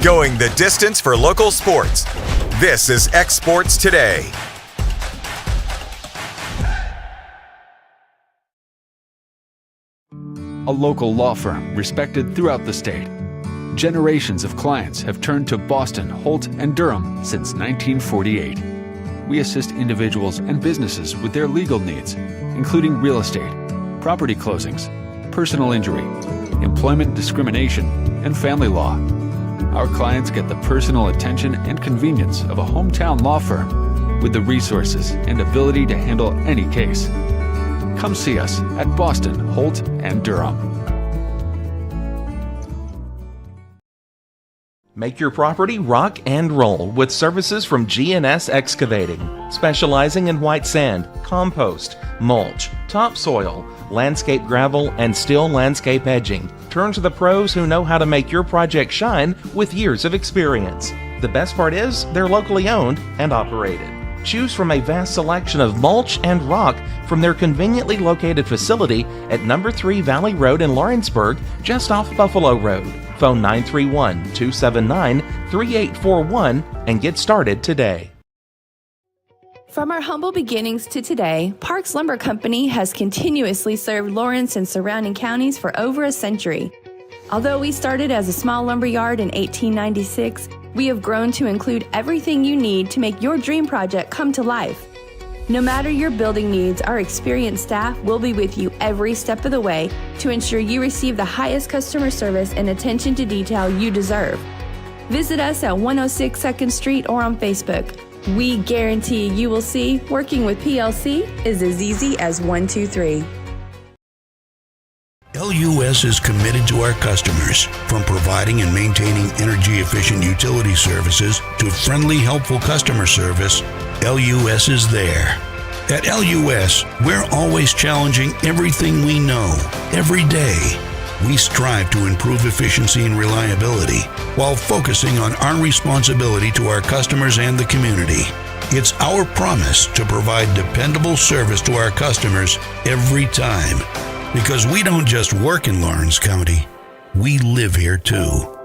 Going the distance for local sports. This is X Sports Today. A local law firm respected throughout the state. Generations of clients have turned to Boston, Holt, and Durham since 1948. We assist individuals and businesses with their legal needs, including real estate, property closings, personal injury, employment discrimination, and family law. Our clients get the personal attention and convenience of a hometown law firm with the resources and ability to handle any case. Come see us at Boston, Holt, and Durham. Make your property rock and roll with services from G&S Excavating, specializing in white sand, compost, mulch, topsoil, landscape gravel, and steel landscape edging. Turn to the pros who know how to make your project shine with years of experience. The best part is they're locally owned and operated. Choose from a vast selection of mulch and rock from their conveniently located facility at number 3 Valley Road in Lawrenceburg, just off Buffalo Road. Phone 931-279-3841 and get started today. From our humble beginnings to today, Parks Lumber Company has continuously served Lawrence and surrounding counties for over a century. Although we started as a small lumber yard in 1896, we have grown to include everything you need to make your dream project come to life. No matter your building needs, our experienced staff will be with you every step of the way to ensure you receive the highest customer service and attention to detail you deserve. Visit us at 106 2nd Street or on Facebook. We guarantee you will see working with PLC is as easy as 1, 2, 3. LUS is committed to our customers, from providing and maintaining energy-efficient utility services to friendly, helpful customer service. LUS is there. At LUS, we're always challenging everything we know, every day. We strive to improve efficiency and reliability while focusing on our responsibility to our customers and the community. It's our promise to provide dependable service to our customers every time. Because we don't just work in Lawrence County, we live here too.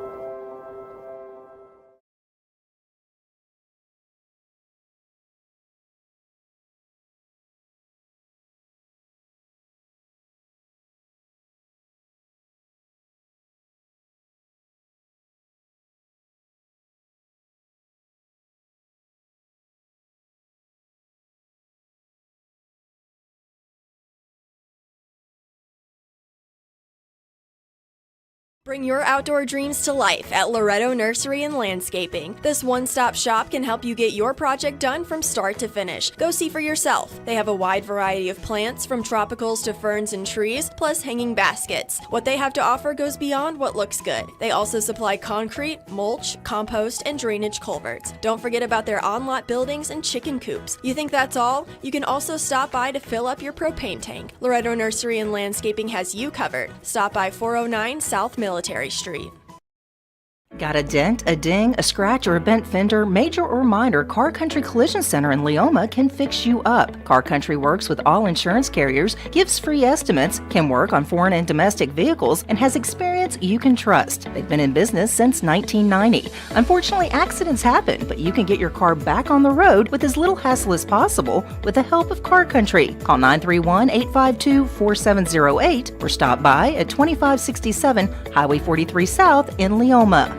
Bring your outdoor dreams to life at Loretto Nursery and Landscaping. This one-stop shop can help you get your project done from start to finish. Go see for yourself. They have a wide variety of plants, from tropicals to ferns and trees, plus hanging baskets. What they have to offer goes beyond what looks good. They also supply concrete, mulch, compost, and drainage culverts. Don't forget about their on-lot buildings and chicken coops. You think that's all? You can also stop by to fill up your propane tank. Loretto Nursery and Landscaping has you covered. Stop by 409 South Military Street. Got a dent, a ding, a scratch, or a bent fender? Major or minor, Car Country Collision Center in Leoma can fix you up. Car Country works with all insurance carriers, gives free estimates, can work on foreign and domestic vehicles, and has experience you can trust. They've been in business since 1990. Unfortunately, accidents happen, but you can get your car back on the road with as little hassle as possible with the help of Car Country. Call 931-852-4708 or stop by at 2567 Highway 43 South in Leoma.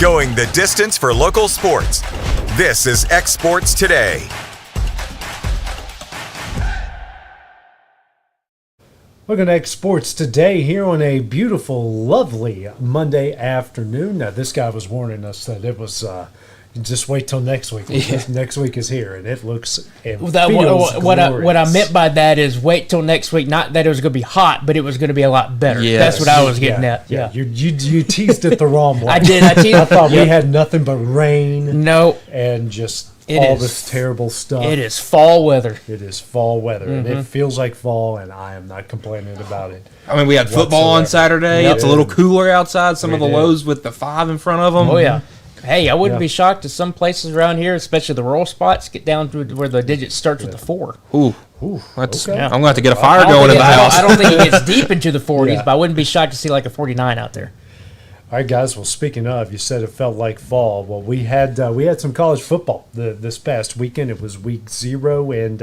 Going the distance for local sports. This is X Sports Today. Welcome to X Sports Today here on a beautiful, lovely Monday afternoon. Now, this guy was warning us that it was just wait till next week. Because next week is here, and it looks and feels what I meant by that is wait till next week. Not that it was going to be hot, but it was going to be a lot better. Yes. That's what I was getting at. Yeah. You teased it the wrong way. I did. I thought we had nothing but rain. No, and just all this terrible stuff. It is fall weather. It is fall weather, and it feels like fall, and I am not complaining about it. I mean, we had football on Saturday. It's a little cooler outside. Some of the lows with the 5 in front of them. Oh yeah. Hey, I wouldn't be shocked if some places around here, especially the rural spots, get down to where the digit starts with the 4. Ooh. Ooh, That's, okay. I'm going to have to get a fire I don't going in think the it- house. I don't think it gets deep into the 40s, Yeah. but I wouldn't be shocked to see like a 49 out there. All right, guys. Well, speaking of, you said it felt like fall. Well, we had some college football this past weekend. It was week 0 and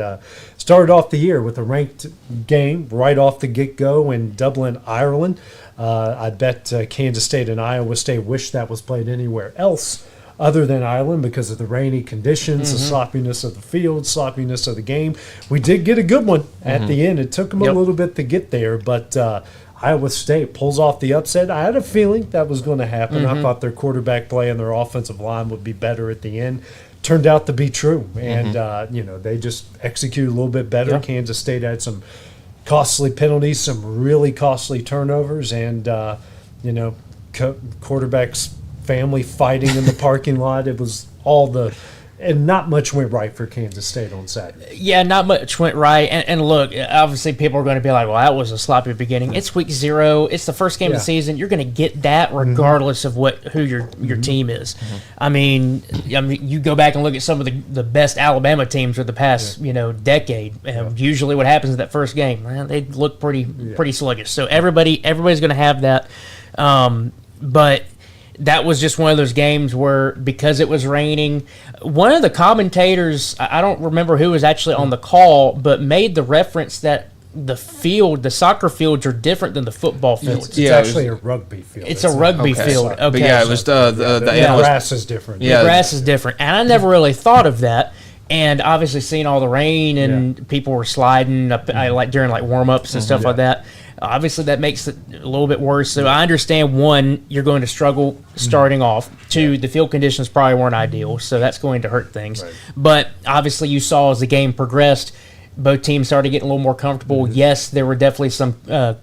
started off the year with a ranked game right off the get-go in Dublin, Ireland. I bet Kansas State and Iowa State wish that was played anywhere else other than Ireland because of the rainy conditions, the sloppiness of the field, sloppiness of the game. We did get a good one at the end. It took them a little bit to get there, but Iowa State pulls off the upset. I had a feeling that was going to happen. I thought their quarterback play and their offensive line would be better at the end. Turned out to be true, and they just executed a little bit better. Yep. Kansas State had some costly penalties, some really costly turnovers, and quarterback's family fighting in the parking lot. It was and not much went right for Kansas State on Saturday. Yeah, not much went right. And look, obviously people are going to be like, well, that was a sloppy beginning. It's week 0. It's the first game of the season. You're going to get that regardless of who your team is. I mean, you go back and look at some of the best Alabama teams of the past, decade. Usually what happens in that first game, they look pretty sluggish. So everybody's going to have that. But that was just one of those games where, because it was raining, one of the commentators, I don't remember who was actually on the call, but made the reference that the soccer fields are different than the football fields. It's actually a rugby field. It's a rugby field. Okay. But yeah, it was the grass is different. The grass is different. And I never really thought of that. And obviously seeing all the rain and people were sliding up during warm-ups and stuff like that. Obviously, that makes it a little bit worse. So I understand, 1, you're going to struggle starting off. 2, the field conditions probably weren't ideal, so that's going to hurt things. Right. But obviously, you saw as the game progressed, both teams started getting a little more comfortable. Yes, there were definitely some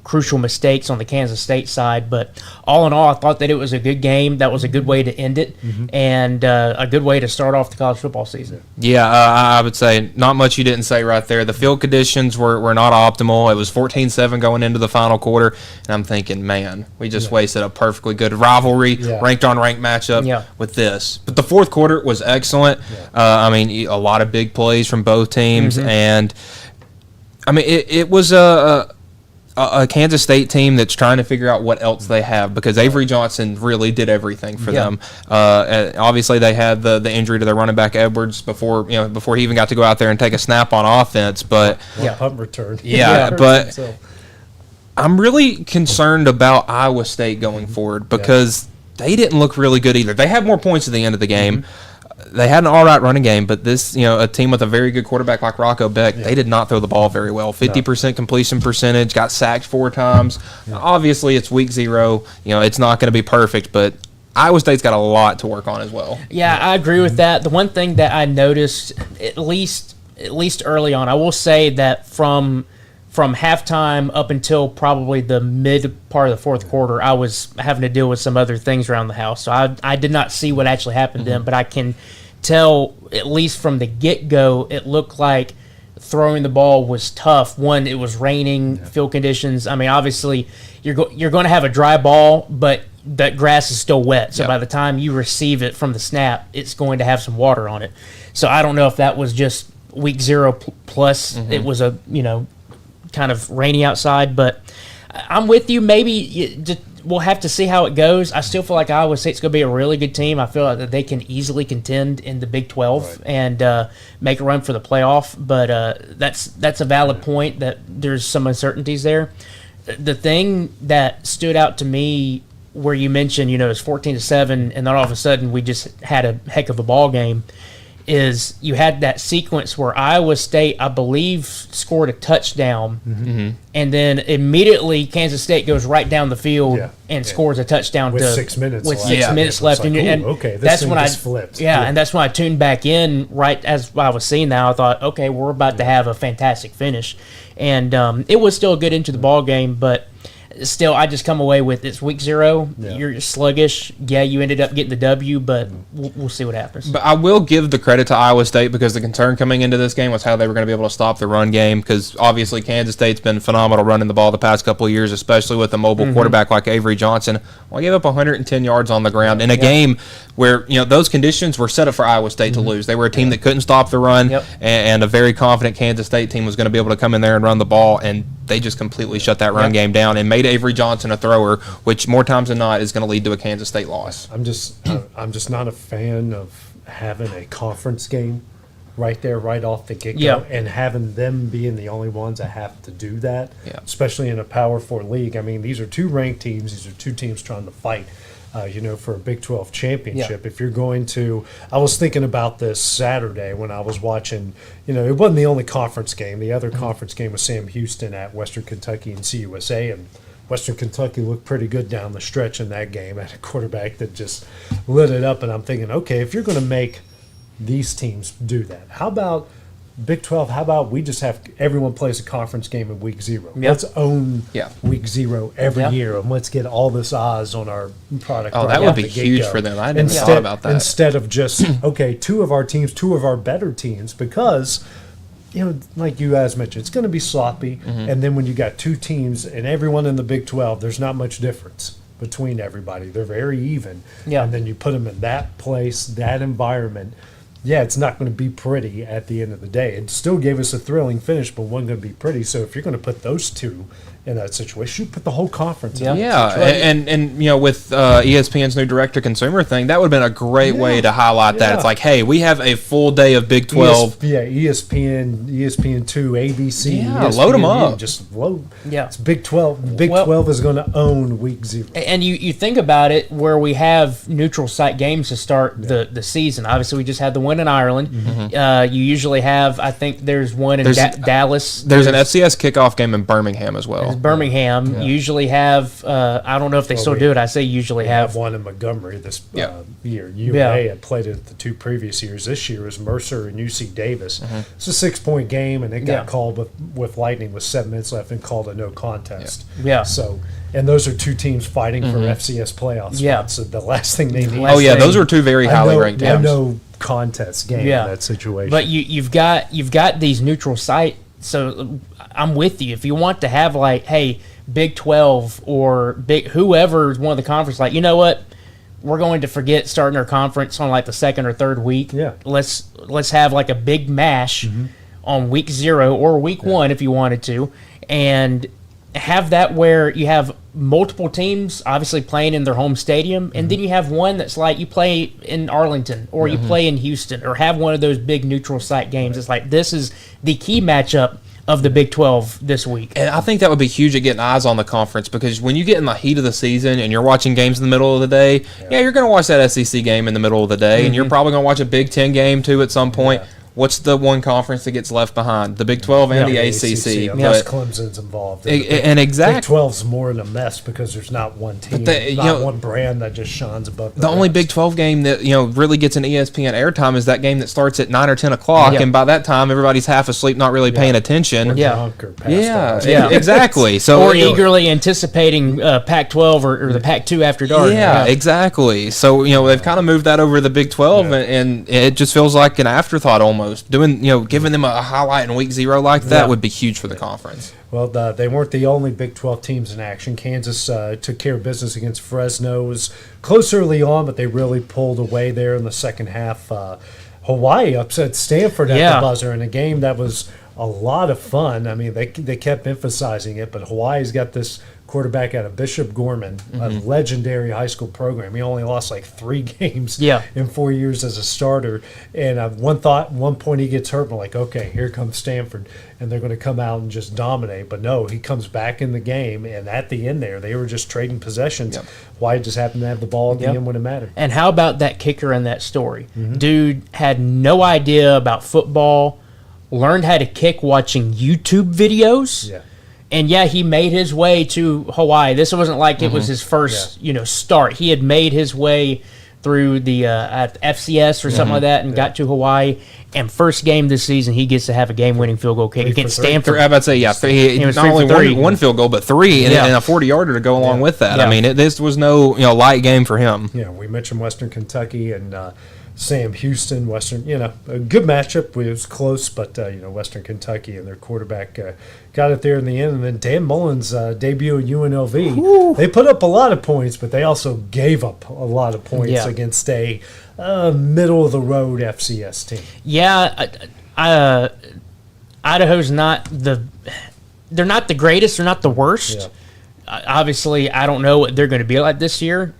crucial mistakes on the Kansas State side, but all in all, I thought that it was a good game. That was a good way to end it, and a good way to start off the college football season. Yeah, I would say not much you didn't say right there. The field conditions were not optimal. It was 14-7 going into the final quarter, and I'm thinking, man, we just wasted a perfectly good rivalry, ranked-on-ranked matchup with this. But the fourth quarter was excellent. A lot of big plays from both teams, and it was a Kansas State team that's trying to figure out what else they have, because Avery Johnson really did everything for them. Obviously, they had the injury to their running back Edwards before he even got to go out there and take a snap on offense. But punt return. But I'm really concerned about Iowa State going forward, because they didn't look really good either. They had more points at the end of the game. They had an all-right running game, but this, a team with a very good quarterback like Rocco Beck, they did not throw the ball very well. 50% completion percentage, got sacked 4 times. Obviously, it's week 0. It's not going to be perfect, but Iowa State's got a lot to work on as well. Yeah, I agree with that. The one thing that I noticed, at least early on, I will say that from halftime up until probably the mid part of the fourth quarter, I was having to deal with some other things around the house. So I did not see what actually happened then, but I can tell, at least from the get-go, it looked like throwing the ball was tough. 1, it was raining, field conditions. Obviously, you're going to have a dry ball, but that grass is still wet. So by the time you receive it from the snap, it's going to have some water on it. So I don't know if that was just week 0 plus it was a, kind of rainy outside, but I'm with you. Maybe we'll have to see how it goes. I still feel like Iowa State's going to be a really good team. I feel like that they can easily contend in the Big 12 and make a run for the playoff, but that's a valid point that there's some uncertainties there. The thing that stood out to me, where you mentioned, it's 14-7, and then all of a sudden we just had a heck of a ball game, is you had that sequence where Iowa State, I believe, scored a touchdown, and then immediately Kansas State goes right down the field and scores a touchdown with 6 minutes left. 6 minutes left, Like, and that's when I flipped. And that's when I tuned back in. Right as I was seeing that, I thought, okay, we're about to have a fantastic finish, and it was still a good into the ball game, but But still, I just come away with it's week 0. Yeah. You're sluggish. Yeah, you ended up getting the W, but we'll see what happens. But I will give the credit to Iowa State because the concern coming into this game was how they were going to be able to stop the run game, because obviously Kansas State's been phenomenal running the ball the past couple of years, especially with a mobile quarterback like Avery Johnson. Well, I gave up 110 yards on the ground in a game where those conditions were set up for Iowa State to lose. They were a team that couldn't stop the run, and a very confident Kansas State team was going to be able to come in there and run the ball, and they just completely shut that run game down and made Avery Johnson a thrower, which more times than not is going to lead to a Kansas State loss. I'm just not a fan of having a conference game right there, right off the get-go, and having them being the only ones that have to do that, especially in a Power 4 league. I mean, these are 2 ranked teams. These are 2 teams trying to fight, for a Big 12 championship. If you're going to – I was thinking about this Saturday when I was watching – it wasn't the only conference game. The other conference game was Sam Houston at Western Kentucky and CUSA, and Western Kentucky looked pretty good down the stretch in that game. Had a quarterback that just lit it up, and I'm thinking, okay, if you're going to make these teams do that, how about Big 12? How about we just have everyone plays a conference game in week 0? Let's own week 0 every year, and let's get all this odds on our product. Oh, that would be huge for them. I didn't thought about that. Instead of just okay, 2 of our teams, 2 of our better teams, because like you guys mentioned, it's going to be sloppy. And then when you got 2 teams and everyone in the Big 12, there's not much difference between everybody. They're very even. And then you put them in that place, that environment. Yeah, it's not going to be pretty at the end of the day. It still gave us a thrilling finish, but wasn't going to be pretty. So if you're going to put those 2 in that situation, you put the whole conference in. And with ESPN's new direct-to-consumer thing, that would have been a great way to highlight that. It's like, hey, we have a full day of Big 12. ESPN 2, ABC. Yeah, load them up. Just load. Yeah. It's Big 12. Big 12 is going to own week 0. And you think about it, where we have neutral site games to start the season. Obviously, we just had the one in Ireland. You usually have, I think there's one in Dallas. There's an FCS kickoff game in Birmingham as well. Birmingham usually have. I don't know if they still do it. I say usually have one in Montgomery this year. UVA had played it the 2 previous years. This year is Mercer and UC Davis. It's a 6-point game, and it got called with lightning with 7 minutes left and called a no contest. So, and those are 2 teams fighting for FCS playoff spots. So the last thing they need. Those are 2 very highly ranked teams. No contest game in that situation. But you've got these neutral site. So I'm with you. If you want to have hey, Big 12 or whoever is one of the conference, you know what, we're going to forget starting our conference on the 2nd or 3rd week. Let's have a big mash on week 0 or week 1 if you wanted to, and have that where you have multiple teams obviously playing in their home stadium, and then you have one that's you play in Arlington or you play in Houston, or have one of those big neutral site games. It's this is the key matchup of the Big 12 this week. And I think that would be huge at getting eyes on the conference, because when you get in the heat of the season and you're watching games in the middle of the day, you're going to watch that SEC game in the middle of the day, and you're probably going to watch a Big 10 game too at some point. What's the one conference that gets left behind? The Big 12 and the ACC. Unless Clemson's involved. And exactly. Big 12's more in a mess because there's not one team, not one brand that just shines above the only Big 12 game that really gets an ESPN airtime is that game that starts at 9 or 10 o'clock, and by that time everybody's half asleep, not really paying attention. Or drunk or passed out. Exactly. So or eagerly anticipating Pac-12 or the Pac-2 after dark. Yeah, exactly. So they've kind of moved that over to the Big 12, and it just feels like an afterthought almost. Giving them a highlight in week 0 like that would be huge for the conference. Well, they weren't the only Big 12 teams in action. Kansas took care of business against Fresno. It was close early on, but they really pulled away there in the second half. Hawaii upset Stanford at the buzzer in a game that was a lot of fun. I mean, they kept emphasizing it, but Hawaii's got this quarterback out of Bishop Gorman, a legendary high school program. He only lost 3 games in 4 years as a starter. And one point he gets hurt, and okay, here comes Stanford, and they're going to come out and just dominate. But no, he comes back in the game, and at the end there, they were just trading possessions. Hawaii just happened to have the ball at the end when it mattered. And how about that kicker in that story? Dude had no idea about football, learned how to kick watching YouTube videos. And he made his way to Hawaii. This wasn't it was his first, start. He had made his way through the FCS or something like that and got to Hawaii. And first game this season, he gets to have a game-winning field goal kick against Stanford. I about to say, yeah, he not only one field goal, but three, and a 40-yarder to go along with that. Yeah. I mean, this was no light game for him. Yeah, we mentioned Western Kentucky and Sam Houston. Western, a good matchup. It was close, but Western Kentucky and their quarterback got it there in the end. And then Dan Mullen's debut at UNLV, they put up a lot of points, but they also gave up a lot of points against a middle-of-the-road FCS team. Yeah, Idaho's they're not the greatest, they're not the worst. Yeah. Obviously, I don't know what they're going to be like this year,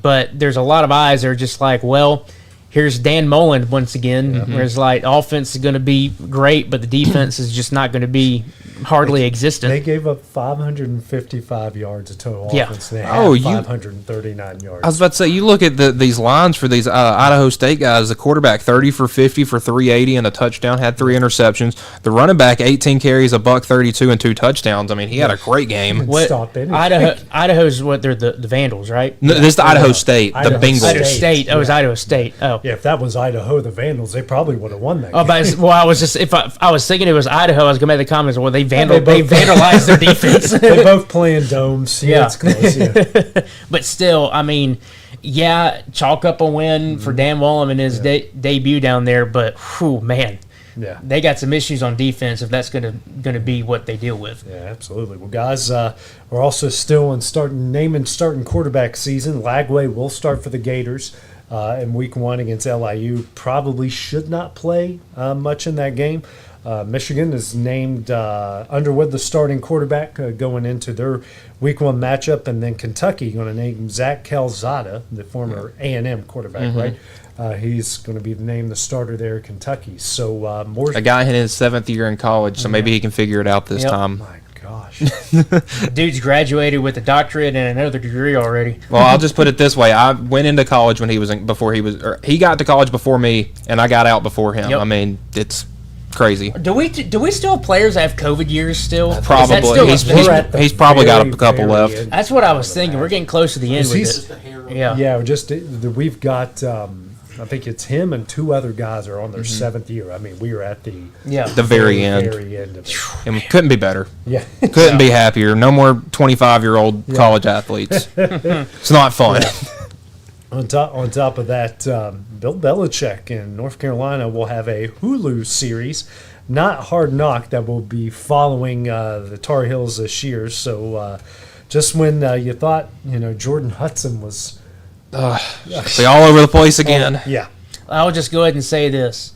but there's a lot of eyes that are just like, well, here's Dan Mullen once again. Whereas like offense is going to be great, but the defense is just not going to be hardly existent. They gave up 555 yards of total offense. They had 539 yards. I was about to say, you look at these lines for these Idaho State guys. The quarterback 30 for 50 for 380 and a touchdown, had 3 interceptions. The running back 18 carries, $132 and 2 touchdowns. I mean, he had a great game. Idaho's what they're the Vandals, right? No, this is the Idaho State, the Bengals. Idaho State. Oh, it was Idaho State. Oh, yeah. If that was Idaho, the Vandals, they probably would have won that. Oh, but I was just I was thinking it was Idaho. I was gonna make the comments. Well, they vandalized their defense. They both play in domes. Yeah, it's close. Yeah. But still, I mean, chalk up a win for Dan Mullen in his debut down there. But man, they got some issues on defense if that's gonna be what they deal with. Yeah, absolutely. Well, guys, we're also still in starting quarterback season. Lagway will start for the Gators in week 1 against LIU. Probably should not play much in that game. Michigan is named Underwood the starting quarterback going into their week 1 matchup, and then Kentucky going to name Zach Calzada, the former A&M quarterback, right? He's going to be named the starter there at Kentucky. So a guy in his 7th year in college, so maybe he can figure it out this time. My gosh. Dude's graduated with a doctorate and another degree already. Well, I'll just put it this way. I went into college when he got to college before me, and I got out before him. I mean, it's crazy. Do we still have players that have COVID years still? Probably. He's probably got a couple left. End. That's what I was thinking. We're getting close to the end with it. Yeah, we've got I think it's him and 2 other guys are on their 7th year. I mean, we are at the very end of it. And couldn't be better. Yeah. Couldn't be happier. No more 25-year-old college athletes. It's not fun. On top of that, Bill Belichick in North Carolina will have a Hulu series, not Hard Knock, that will be following the Tar Heels this year. So just when you thought Jordan Hudson was be all over the place again. Yeah. I'll just go ahead and say this.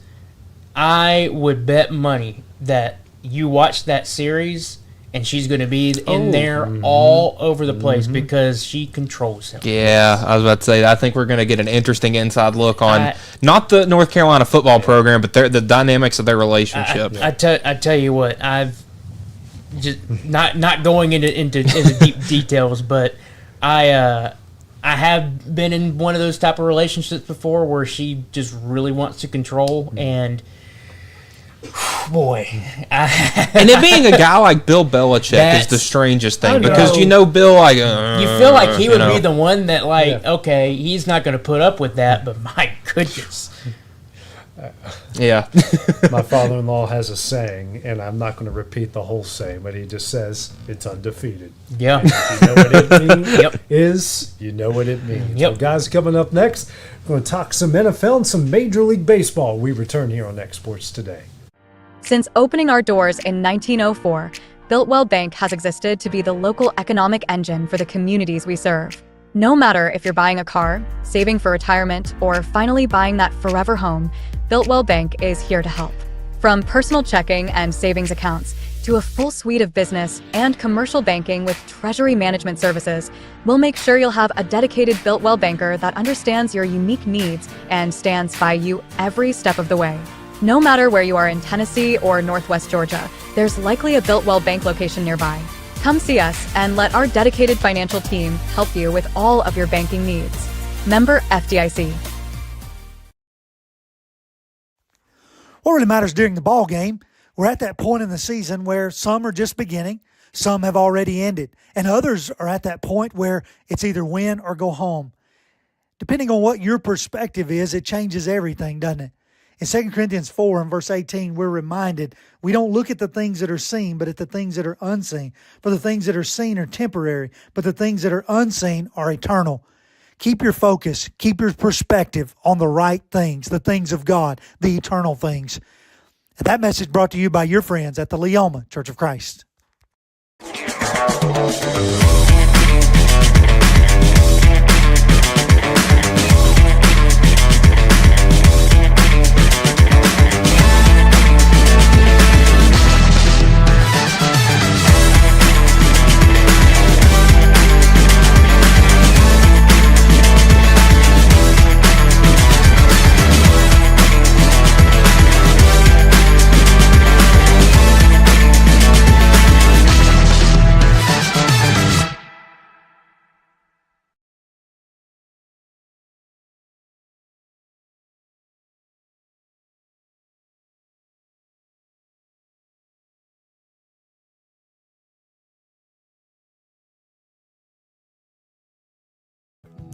I would bet money that you watch that series and she's going to be in there all over the place because she controls him. Yeah, I was about to say, I think we're going to get an interesting inside look on not the North Carolina football program, but the dynamics of their relationship. I tell you what, I've just not going into deep details, but I have been in one of those type of relationships before where she just really wants to control and. Boy, and it being a guy like Bill Belichick is the strangest thing because Bill like you feel like he would be the one that okay, he's not going to put up with that, but my goodness. Yeah. My father-in-law has a saying, and I'm not going to repeat the whole saying, but he just says it's undefeated. Yeah. If you know what it means, you know what it means. Yep. So guys, coming up next, we're going to talk some NFL and some Major League Baseball. We return here on X Sports Today. Since opening our doors in 1904, Builtwell Bank has existed to be the local economic engine for the communities we serve. No matter if you're buying a car, saving for retirement, or finally buying that forever home, Builtwell Bank is here to help. From personal checking and savings accounts to a full suite of business and commercial banking with treasury management services, we'll make sure you'll have a dedicated Builtwell banker that understands your unique needs and stands by you every step of the way. No matter where you are in Tennessee or Northwest Georgia, there's likely a Builtwell Bank location nearby. Come see us and let our dedicated financial team help you with all of your banking needs. Member FDIC. What really matters during the ball game, we're at that point in the season where some are just beginning, some have already ended, and others are at that point where it's either win or go home. depending on what your perspective is, it changes everything, doesn't it? In 2 Corinthians 4 and verse 18, we're reminded we don't look at the things that are seen, but at the things that are unseen. For the things that are seen are temporary, but the things that are unseen are eternal. Keep your focus, keep your perspective on the right things, the things of God, the eternal things. And that message brought to you by your friends at the Leoma Church of Christ.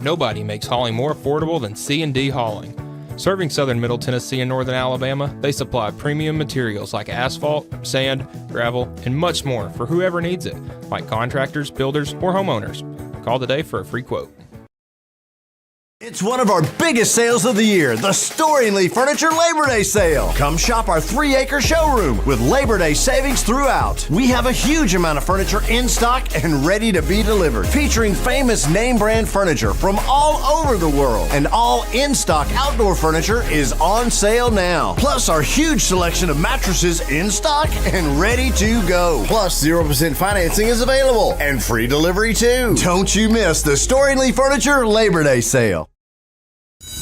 Nobody makes hauling more affordable than C&D Hauling. Serving southern Middle Tennessee and northern Alabama, they supply premium materials like asphalt, sand, gravel, and much more for whoever needs it, like contractors, builders, or homeowners. Call today for a free quote. It's one of our biggest sales of the year, the Storingly Furniture Labor Day Sale. Come shop our 3-acre showroom with Labor Day savings throughout. We have a huge amount of furniture in stock and ready to be delivered, featuring famous name brand furniture from all over the world. And all in-stock outdoor furniture is on sale now. Plus our huge selection of mattresses in stock and ready to go. Plus 0% financing is available and free delivery too. Don't you miss the Storingly Furniture Labor Day Sale.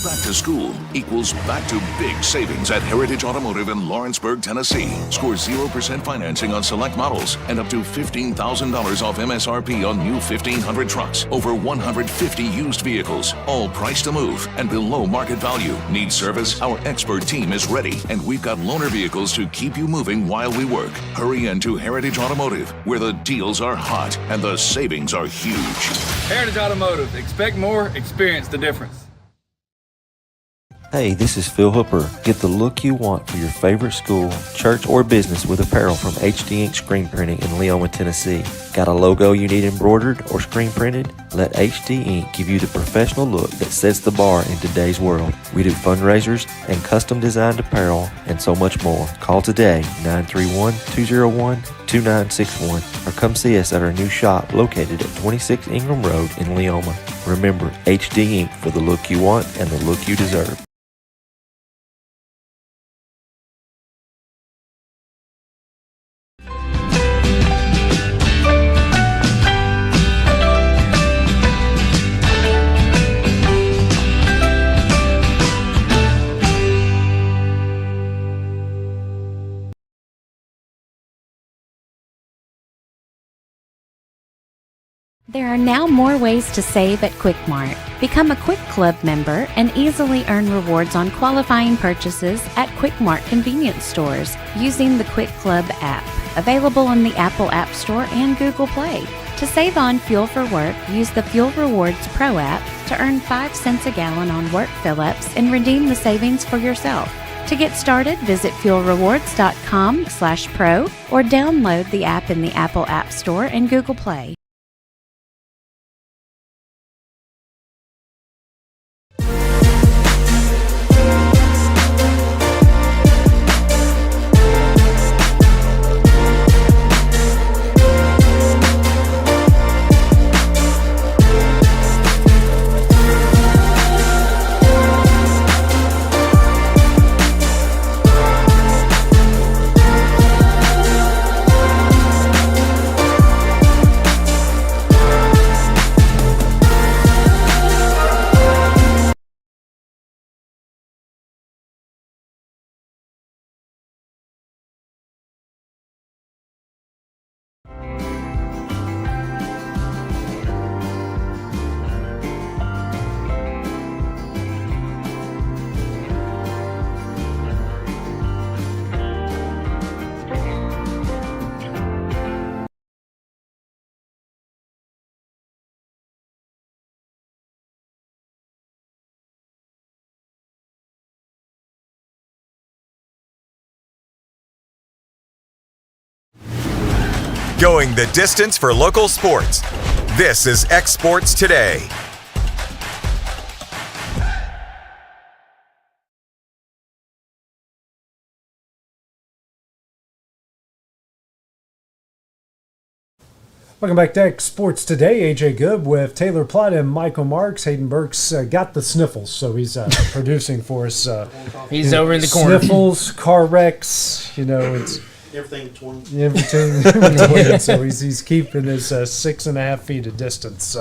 Back to school equals back to big savings at Heritage Automotive in Lawrenceburg, Tennessee. Score 0% financing on select models and up to $15,000 off MSRP on new 1500 trucks. Over 150 used vehicles, all priced to move and below market value. Need service? Our expert team is ready, and we've got loaner vehicles to keep you moving while we work. Hurry into Heritage Automotive, where the deals are hot and the savings are huge. Heritage Automotive. Expect more, experience the difference. Hey, this is Phil Hooper. Get the look you want for your favorite school, church, or business with apparel from HD Ink Screen Printing in Leoma, Tennessee. Got a logo you need embroidered or screen printed? Let HD Ink give you the professional look that sets the bar in today's world. We do fundraisers and custom designed apparel and so much more. Call today, 931-201-2961, or come see us at our new shop located at 26 Ingram Road in Leoma. Remember, HD Ink for the look you want and the look you deserve. There are now more ways to save at Quick Mart. Become a Quick Club member and easily earn rewards on qualifying purchases at Quick Mart convenience stores using the Quick Club app, available on the Apple App Store and Google Play. To save on fuel for work, use the Fuel Rewards Pro app to earn 5 cents a gallon on work fill-ups and redeem the savings for yourself. To get started, visit fuelrewards.com/pro or download the app in the Apple App Store and Google Play. Going the distance for local sports. This is X Sports Today. Welcome back to X Sports Today. AJ Good with Taylor Plott and Michael Marks. Hayden Burks got the sniffles, so he's producing for us. He's over in the corner. Sniffles, car wrecks, it's everything 20. Everything. So he's keeping his 6.5 feet of distance,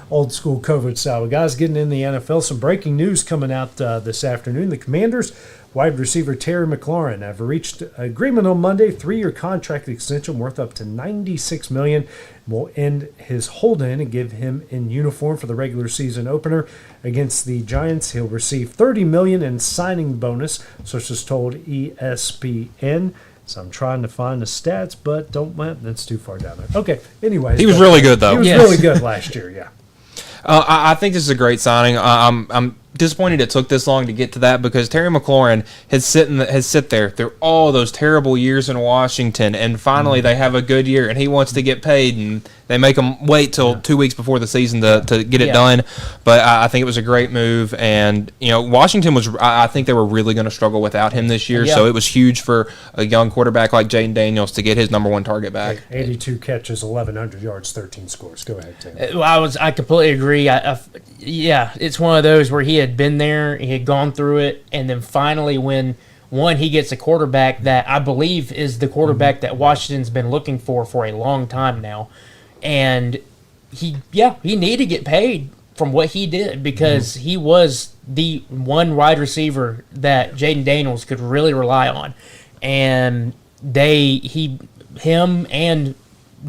old school COVID style. But guys, getting in the NFL, some breaking news coming out this afternoon. The Commanders wide receiver Terry McLaurin have reached agreement on Monday, 3-year contract extension worth up to $96 million. Will end his hold-in and give him in uniform for the regular season opener against the Giants. He'll receive $30 million in signing bonus, sources told ESPN. So I'm trying to find the stats, but that's too far down there. Okay, anyways. He was really good, though. He was really good last year, yeah. I think this is a great signing. I'm disappointed it took this long to get to that because Terry McLaurin has sit there through all those terrible years in Washington, and finally they have a good year, and he wants to get paid, and they make him wait till 2 weeks before the season to get it done. But I think it was a great move, and Washington was. I think they were really going to struggle without him this year, so it was huge for a young quarterback like Jaden Daniels to get his number one target back. 82 catches, 1,100 yards, 13 scores. Go ahead, Tim. I completely agree. It's one of those where he had been there, he had gone through it, and then finally when he gets a quarterback that I believe is the quarterback that Washington's been looking for a long time now, and he needed to get paid from what he did because he was the one wide receiver that Jaden Daniels could really rely on, and him and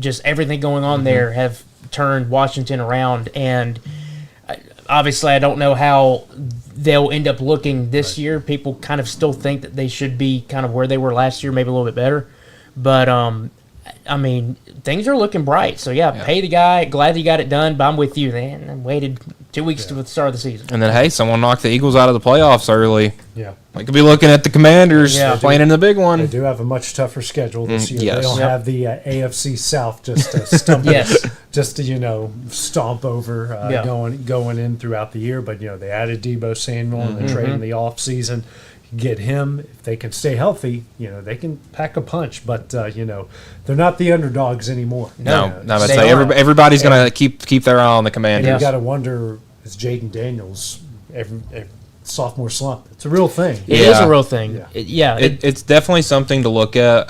just everything going on there have turned Washington around, and obviously I don't know how they'll end up looking this year. People kind of still think that they should be kind of where they were last year, maybe a little bit better, but I mean, things are looking bright. So pay the guy. Glad you got it done, but I'm with you, man. I waited 2 weeks to the start of the season. And then, hey, someone knocked the Eagles out of the playoffs early. Yeah. We could be looking at the Commanders playing in the big one. They do have a much tougher schedule this year. Yes. They don't have the AFC South just to stumble, just to stomp over going in throughout the year. But they added Deebo Samuel and the trade in the offseason. Get him if they can stay healthy. They can pack a punch, but they're not the underdogs anymore. No, I'd say everybody's going to keep their eye on the Commanders. You got to wonder, is Jaden Daniels every sophomore slump? It's a real thing. It is a real thing. It's definitely something to look at.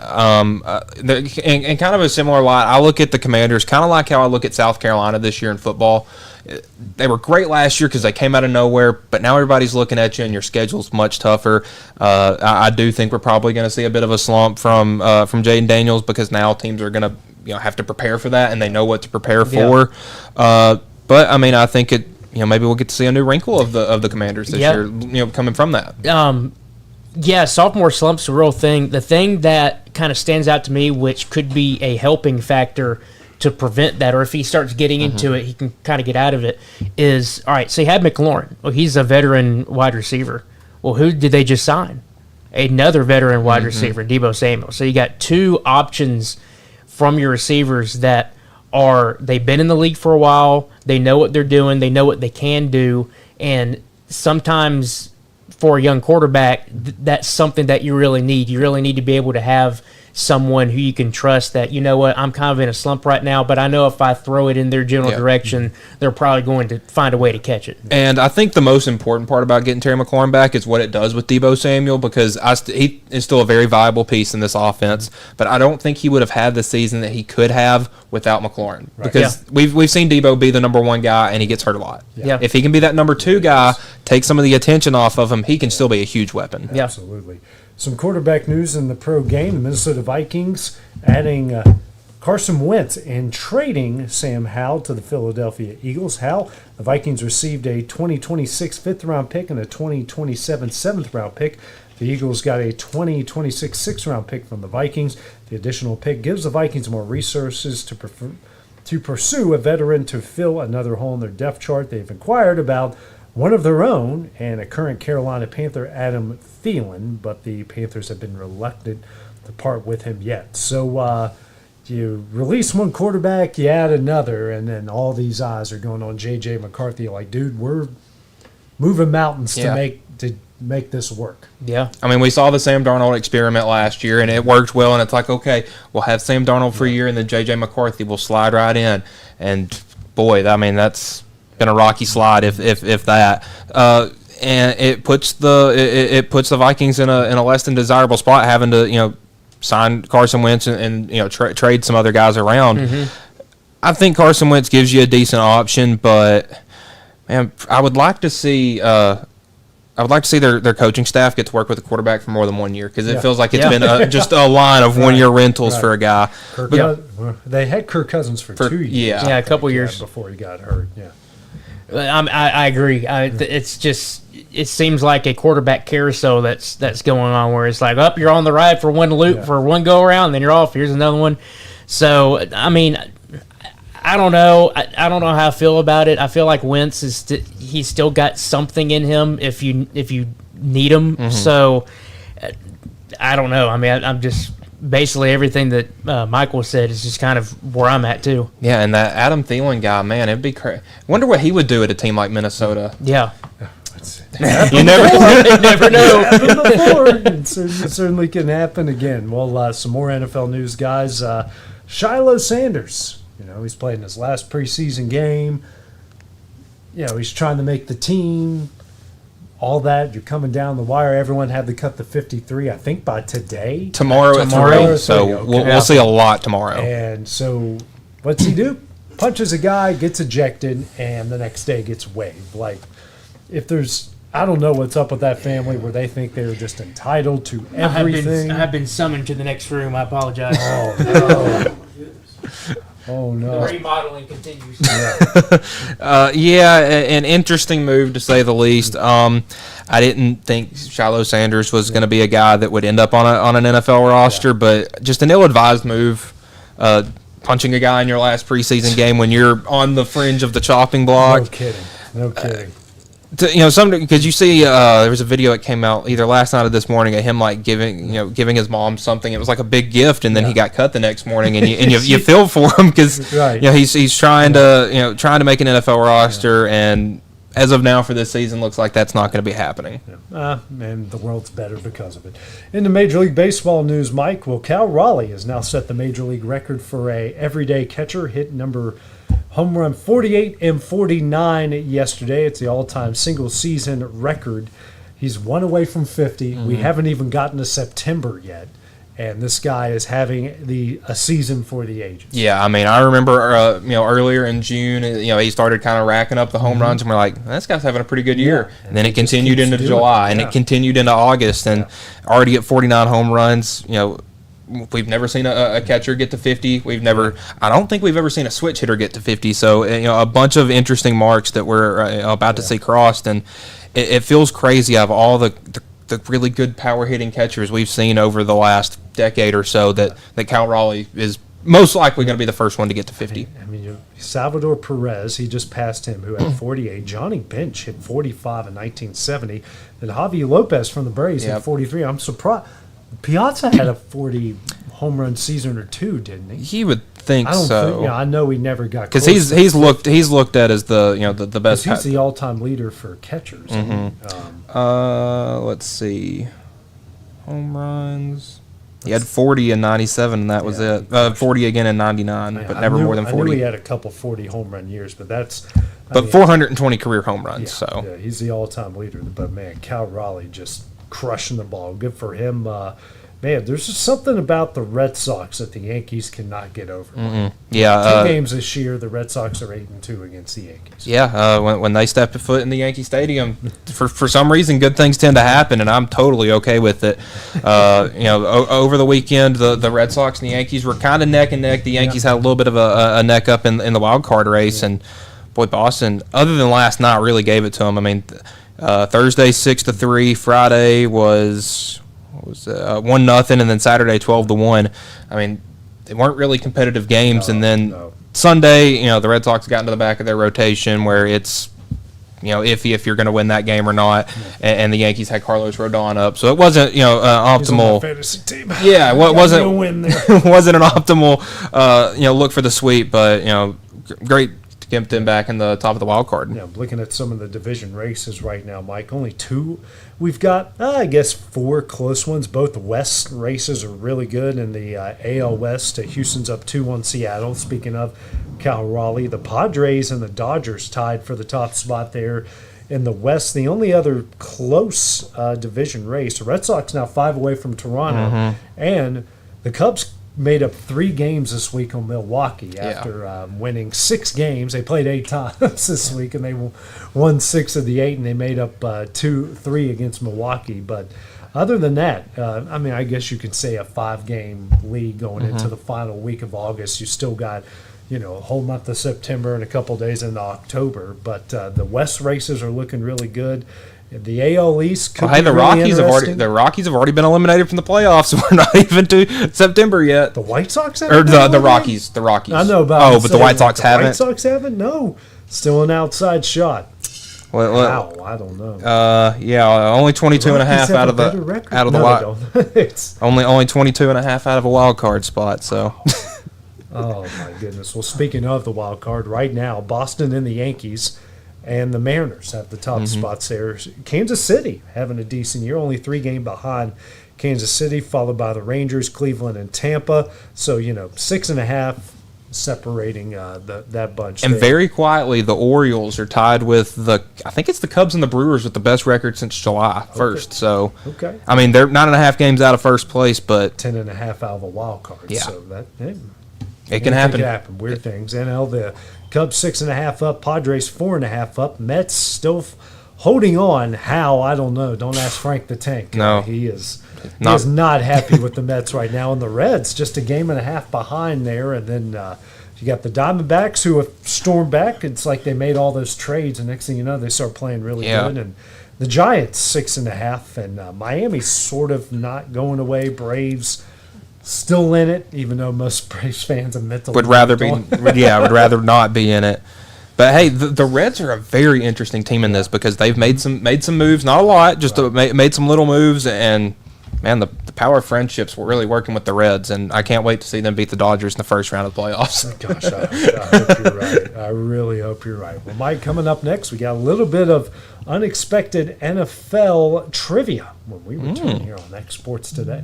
In kind of a similar light, I look at the Commanders kind of like how I look at South Carolina this year in football. They were great last year because they came out of nowhere, but now everybody's looking at you and your schedule's much tougher. I do think we're probably going to see a bit of a slump from Jaden Daniels because now teams are going to have to prepare for that and they know what to prepare for. But I mean, I think maybe we'll get to see a new wrinkle of the Commanders this year. Coming from that. Sophomore slump's a real thing. The thing that kind of stands out to me, which could be a helping factor to prevent that, or if he starts getting into it, he can kind of get out of it, is, all right, so you had McLaurin. Well, he's a veteran wide receiver. Well, who did they just sign? Another veteran wide receiver, Deebo Samuel. So you got two options from your receivers that they've been in the league for a while, they know what they're doing, they know what they can do, and sometimes for a young quarterback, that's something that you really need. You really need to be able to have someone who you can trust that, I'm kind of in a slump right now, but I know if I throw it in their general direction, they're probably going to find a way to catch it. And I think the most important part about getting Terry McLaurin back is what it does with Deebo Samuel, because he is still a very viable piece in this offense, but I don't think he would have had the season that he could have without McLaurin, because we've seen Deebo be the number one guy, and he gets hurt a lot. If he can be that number two guy, take some of the attention off of him, he can still be a huge weapon. Absolutely. Some quarterback news in the pro game. The Minnesota Vikings adding Carson Wentz and trading Sam Howell to the Philadelphia Eagles. Howell, the Vikings received a 2026 fifth-round pick and a 2027 seventh-round pick. The Eagles got a 2026 sixth-round pick from the Vikings. The additional pick gives the Vikings more resources to pursue a veteran to fill another hole in their depth chart. They've inquired about one of their own and a current Carolina Panther, Adam Thielen, but the Panthers have been reluctant to part with him yet. So, you release one quarterback, you add another, and then all these eyes are going on J.J. McCarthy. Like, dude, we're moving mountains to make this work. Yeah. I mean, we saw the Sam Darnold experiment last year, and it worked well, and it's like, okay, we'll have Sam Darnold for a year, and then J.J. McCarthy will slide right in. And, boy, I mean, that's been a rocky slide, if that. And it puts the Vikings in a less than desirable spot, having to, sign Carson Wentz and trade some other guys around. Mm-hmm. I think Carson Wentz gives you a decent option, but man, I would like to see their coaching staff get to work with a quarterback for more than 1 year, because it feels like it's been just a line of 1 year rentals for a guy. They had Kirk Cousins for 2 years. Yeah, a couple years before he got hurt. Yeah. I agree. It's just, it seems like a quarterback carousel that's going on, where it's like, you're on the ride for one loop for one go around, then you're off. Here's another one. So I mean, I don't know. I don't know how I feel about it. I feel like Wentz he's still got something in him if you need him. Mm-hmm. So I don't know. I mean, I'm just. Basically, everything that Michael said is just kind of where I'm at, too. Yeah, and that Adam Thielen guy, man, it'd be crazy. Wonder what he would do at a team like Minnesota. Yeah. You never know. It certainly can happen again. Well, some more NFL news, guys. Shiloh Sanders, he's playing his last preseason game. He's trying to make the team. All that, you're coming down the wire. Everyone had to cut the 53, I think, by today. Tomorrow at 3. So we'll see a lot tomorrow. And so what's he do? Punches a guy, gets ejected, and the next day gets waived. Like, if there's, I don't know what's up with that family where they think they're just entitled to everything. I have been summoned to the next room. I apologize. Oh, no. Oh, no. The remodeling continues. An interesting move, to say the least. I didn't think Shiloh Sanders was going to be a guy that would end up on an NFL roster, but just an ill-advised move, punching a guy in your last preseason game when you're on the fringe of the chopping block. No kidding. Because you see, there was a video that came out either last night or this morning of him like giving his mom something. It was like a big gift, and then he got cut the next morning, and you feel for him because he's trying to make an NFL roster, and as of now for this season, looks like that's not going to be happening. And the world's better because of it. In the Major League Baseball news, Mike, Cal Raleigh has now set the Major League record for a everyday catcher, hit number home run 48 and 49 yesterday. It's the all-time single-season record. He's one away from 50. Mm-hmm. We haven't even gotten to September yet, and this guy is having a season for the ages. Yeah, I mean, I remember earlier in June, he started kind of racking up the home runs, and we're like, this guy's having a pretty good year. And then it continued into July, and it continued into August, and already at 49 home runs. We've never seen a catcher get to 50. I don't think we've ever seen a switch hitter get to 50. So, a bunch of interesting marks that we're about to see crossed. And it feels crazy of all the really good power hitting catchers we've seen over the last decade or so that Cal Raleigh is most likely going to be the first one to get to 50. I mean, Salvador Perez, he just passed him, who had 48. Johnny Bench hit 45 in 1970. Then Javi Lopez from the Braves hit 43. I'm surprised. Piazza had a 40 home run season or two, didn't he? He would think so. I know he never got because he's looked at as the best. He's the all-time leader for catchers. Mm-hmm. Let's see, home runs. He had 40 in 97, and that was it. 40 again in 99, but never more than 40. I knew he had a couple 40 home run years, but that's. But 420 career home runs. So he's the all-time leader. But man, Cal Raleigh just crushing the ball. Good for him. Man, there's just something about the Red Sox that the Yankees cannot get over. Mm-hmm. Yeah, 2 games this year, the Red Sox are 8-2 against the Yankees. Yeah, when they step foot in the Yankee Stadium, for some reason, good things tend to happen, and I'm totally okay with it. Over the weekend, the Red Sox and the Yankees were kind of neck and neck. The Yankees had a little bit of a neck up in the wild card race, and boy, Boston, other than last night, really gave it to them. I mean, Thursday 6-3, Friday was 1-0, and then Saturday 12-1. I mean, they weren't really competitive games, and then Sunday, the Red Sox got into the back of their rotation where it's iffy if you're going to win that game or not. And the Yankees had Carlos Rodon up, so it wasn't optimal. He's on my fantasy team. Yeah, it wasn't wasn't an optimal look for the sweep, but great to get them back in the top of the wild card. Yeah, I'm looking at some of the division races right now, Mike. Only two. We've got, I guess, 4 close ones. Both West races are really good. In the AL West, Houston's up 2-1 Seattle. Speaking of Cal Raleigh, the Padres and the Dodgers tied for the top spot there. In the West, the only other close division race, the Red Sox now 5 away from Toronto, and the Cubs made up 3 games this week on Milwaukee after winning 6 games. They played 8 times this week, and they won 6 of the 8, and they made up 3 against Milwaukee. But other than that, I guess you could say a 5-game lead going into the final week of August. You still got a whole month of September and a couple days into October. But the West races are looking really good. The AL East could be the Rockies have already been eliminated from the playoffs. We're not even to September yet. The White Sox or the Rockies. The Rockies. I know about. But the White Sox haven't. White Sox haven't. No, still an outside shot. Wow, I don't know. Only 22.5 out of the only 22.5 out of a wild card spot. So. Oh my goodness. Well, speaking of the wild card, right now Boston and the Yankees and the Mariners have the top spots there. Kansas City having a decent year, only 3 games behind Kansas City, followed by the Rangers, Cleveland, and Tampa. So 6.5 separating that bunch. And there. Very quietly, the Orioles are tied with I think it's the Cubs and the Brewers with the best record since July 1st. So, they're 9.5 games out of first place, but 10.5 out of a wild card. Yeah. So that it can happen. It can happen. Weird things. NL, the Cubs 6.5 up, Padres 4.5 up, Mets still holding on. How? I don't know. Don't ask Frank the Tank. No, he is not happy with the Mets right now. And the Reds just a game and a half behind there. And then you got the Diamondbacks who have stormed back. It's like they made all those trades, and next thing you know, they start playing really good. And the Giants 6.5, and Miami's sort of not going away. Braves still in it, even though most Braves fans admit would rather not be in it. But hey, the Reds are a very interesting team in this because they've made some moves, not a lot, just made some little moves, and man, the power of friendships were really working with the Reds, and I can't wait to see them beat the Dodgers in the first round of the playoffs. Gosh, I hope you're right. I really hope you're right. Well, Mike, coming up next, we got a little bit of unexpected NFL trivia when we return here on X Sports Today.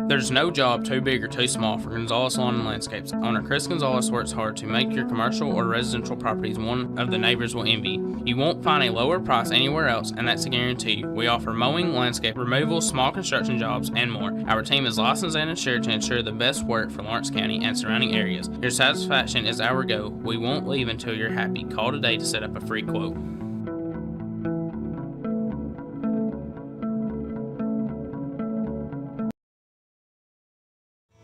There's no job too big or too small for Gonzalez Lawn and Landscapes. Owner Chris Gonzalez works hard to make your commercial or residential properties one of the neighbors will envy. You won't find a lower price anywhere else, and that's a guarantee. We offer mowing, landscape removal, small construction jobs, and more. Our team is licensed and insured to ensure the best work for Lawrence County and surrounding areas. Your satisfaction is our goal. We won't leave until you're happy. Call today to set up a free quote.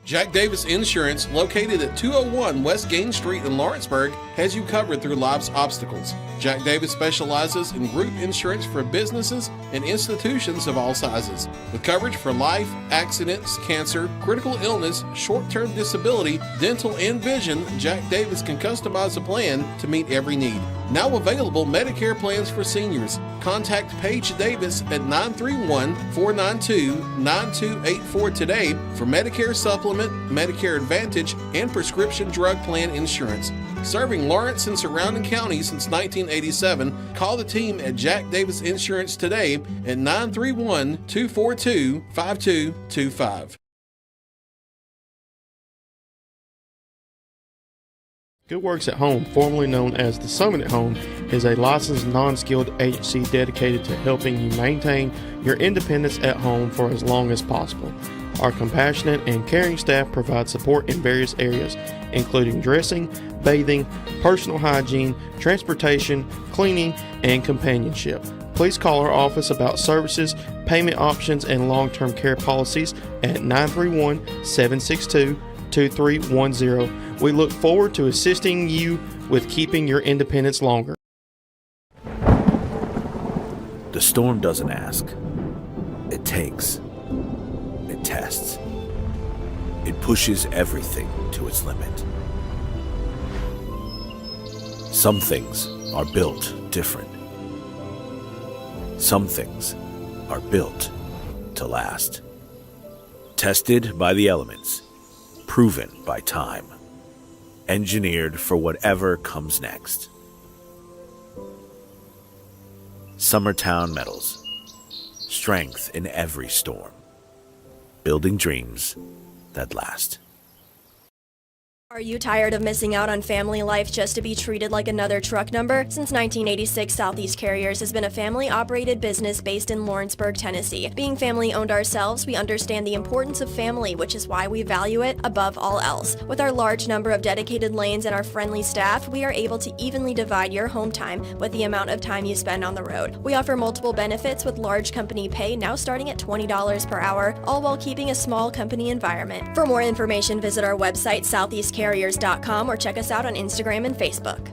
Jack Davis Insurance, located at 201 West Gain Street in Lawrenceburg, has you covered through life's obstacles. Jack Davis specializes in group insurance for businesses and institutions of all sizes. With coverage for life, accidents, cancer, critical illness, short-term disability, dental, and vision, Jack Davis can customize a plan to meet every need. Now available Medicare plans for seniors. Contact Paige Davis at 931-492-9284 today for Medicare Supplement, Medicare Advantage, and prescription drug plan insurance. Serving Lawrence and surrounding counties since 1987, call the team at Jack Davis Insurance today at 931-242-5225. Good Works at Home, formerly known as The Summit at Home, is a licensed non-skilled agency dedicated to helping you maintain your independence at home for as long as possible. Our compassionate and caring staff provide support in various areas, including dressing, bathing, personal hygiene, transportation, cleaning, and companionship. Please call our office about services, payment options, and long-term care policies at 931-762-2310. We look forward to assisting you with keeping your independence longer. The storm doesn't ask. It takes. It tests. It pushes everything to its limit. Some things are built different. Some things are built to last. Tested by the elements, proven by time, engineered for whatever comes next. Summertown Metals. Strength in every storm. Building dreams that last. Are you tired of missing out on family life just to be treated like another truck number? Since 1986, Southeast Carriers has been a family-operated business based in Lawrenceburg, Tennessee. Being family-owned ourselves, we understand the importance of family, which is why we value it above all else. With our large number of dedicated lanes and our friendly staff, we are able to evenly divide your home time with the amount of time you spend on the road. We offer multiple benefits with large company pay now starting at $20 per hour, all while keeping a small company environment. For more information, visit our website, southeastcarriers.com, or check us out on Instagram and Facebook.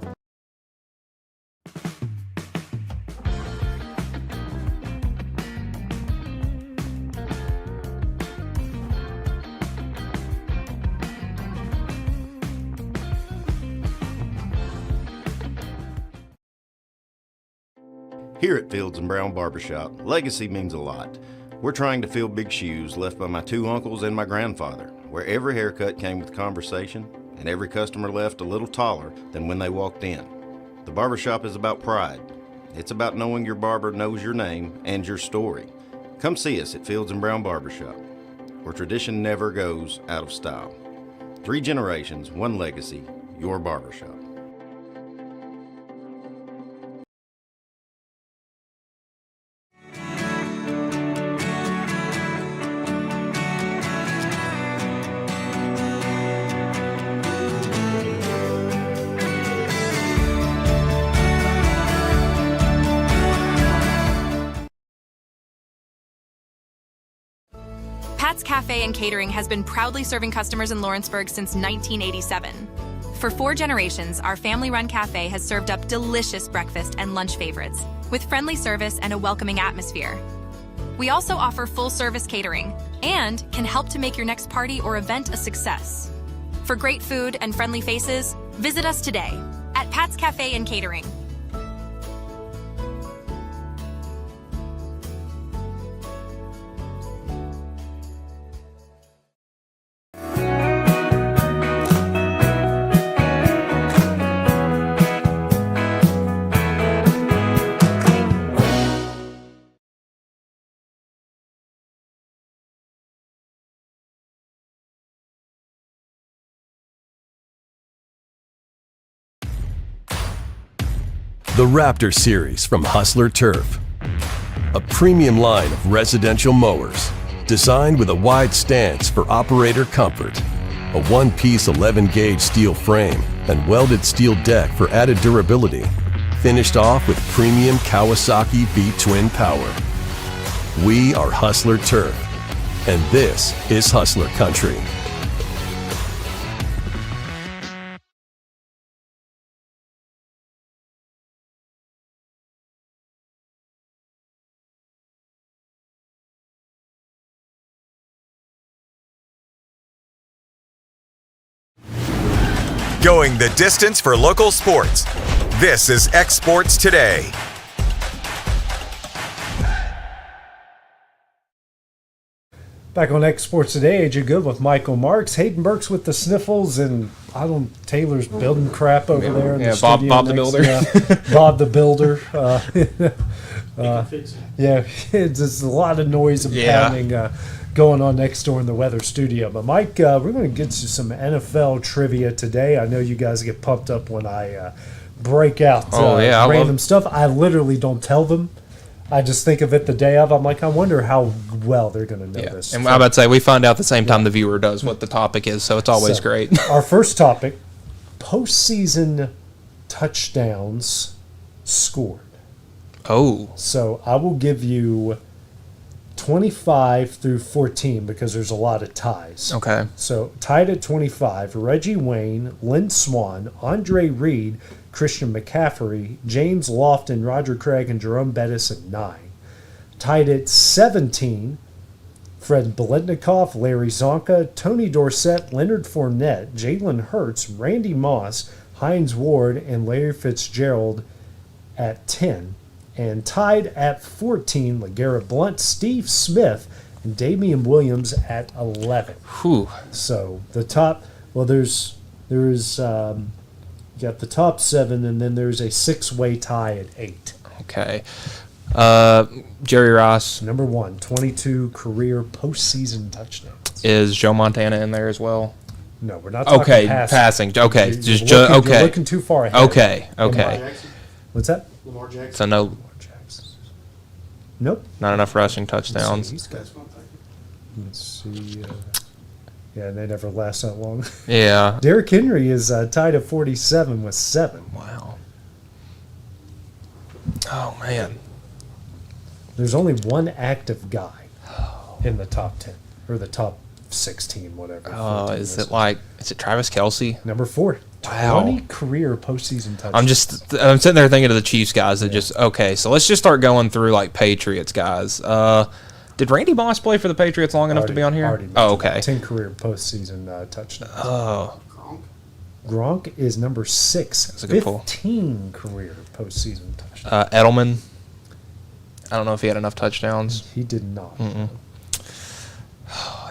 Here at Fields and Brown Barbershop, legacy means a lot. We're trying to fill big shoes left by my two uncles and my grandfather, where every haircut came with conversation and every customer left a little taller than when they walked in. The barbershop is about pride. It's about knowing your barber knows your name and your story. Come see us at Fields and Brown Barbershop, where tradition never goes out of style. 3 generations, 1 legacy, your barbershop. Pat's Cafe and Catering has been proudly serving customers in Lawrenceburg since 1987. For 4 generations, our family-run cafe has served up delicious breakfast and lunch favorites, with friendly service and a welcoming atmosphere. We also offer full-service catering and can help to make your next party or event a success. For great food and friendly faces, visit us today at Pat's Cafe and Catering. The Raptor Series from Hustler Turf. A premium line of residential mowers designed with a wide stance for operator comfort, a one-piece 11-gauge steel frame and welded steel deck for added durability, finished off with premium Kawasaki V-twin power. We are Hustler Turf, and this is Hustler Country. Going the distance for local sports. This is X Sports Today. Back on X Sports Today, AJ Good with Michael Marks, Hayden Burks with the sniffles, and Taylor's building crap over there in the studio. Bob the Builder. Bob the Builder. Yeah, it's just a lot of noise and pounding going on next door in the weather studio. But Mike, we're going to get to some NFL trivia today. I know you guys get pumped up when I break out random stuff. I literally don't tell them. I just think of it the day of. I'm like, I wonder how well they're going to know this. And I'm about to say, we find out the same time the viewer does what the topic is, so it's always great. Our first topic, postseason touchdowns scored. Oh. So I will give you 25 through 14 because there's a lot of ties. Okay. So tied at 25, Reggie Wayne, Lynn Swann, Andre Reed, Christian McCaffrey, James Lofton, Roger Craig, and Jerome Bettis at 9. Tied at 17, Fred Biletnikoff, Larry Zonka, Tony Dorsett, Leonard Fournette, Jalen Hurts, Randy Moss, Hines Ward, and Larry Fitzgerald at 10. And tied at 14, LeGarrette Blount, Steve Smith, and Damian Williams at 11. Whew. So the top, well, there's you got the top 7, and then there's a 6-way tie at 8. Okay. Jerry Rice. Number 1, 22 career postseason touchdowns. Is Joe Montana in there as well? No, we're not talking passing. Okay, you're looking too far ahead. Okay. What's that? Lamar Jackson. So no. Nope. Not enough rushing touchdowns. Let's see. Yeah, they never last that long. Yeah. Derrick Henry is tied at 47 with 7. Wow. Oh, man. There's only one active guy in the top 10, or the top 16, whatever. Oh, is it Travis Kelce? Number 4. Wow. 20 career postseason touchdowns. I'm sitting there thinking of the Chiefs guys that so let's just start going through like Patriots guys. Did Randy Moss play for the Patriots long enough to be on here? Oh, okay. 10 career postseason touchdowns. Oh. Gronk is number 6. That's a good pull. 15 career postseason touchdowns. Edelman. I don't know if he had enough touchdowns. He did not. Oh,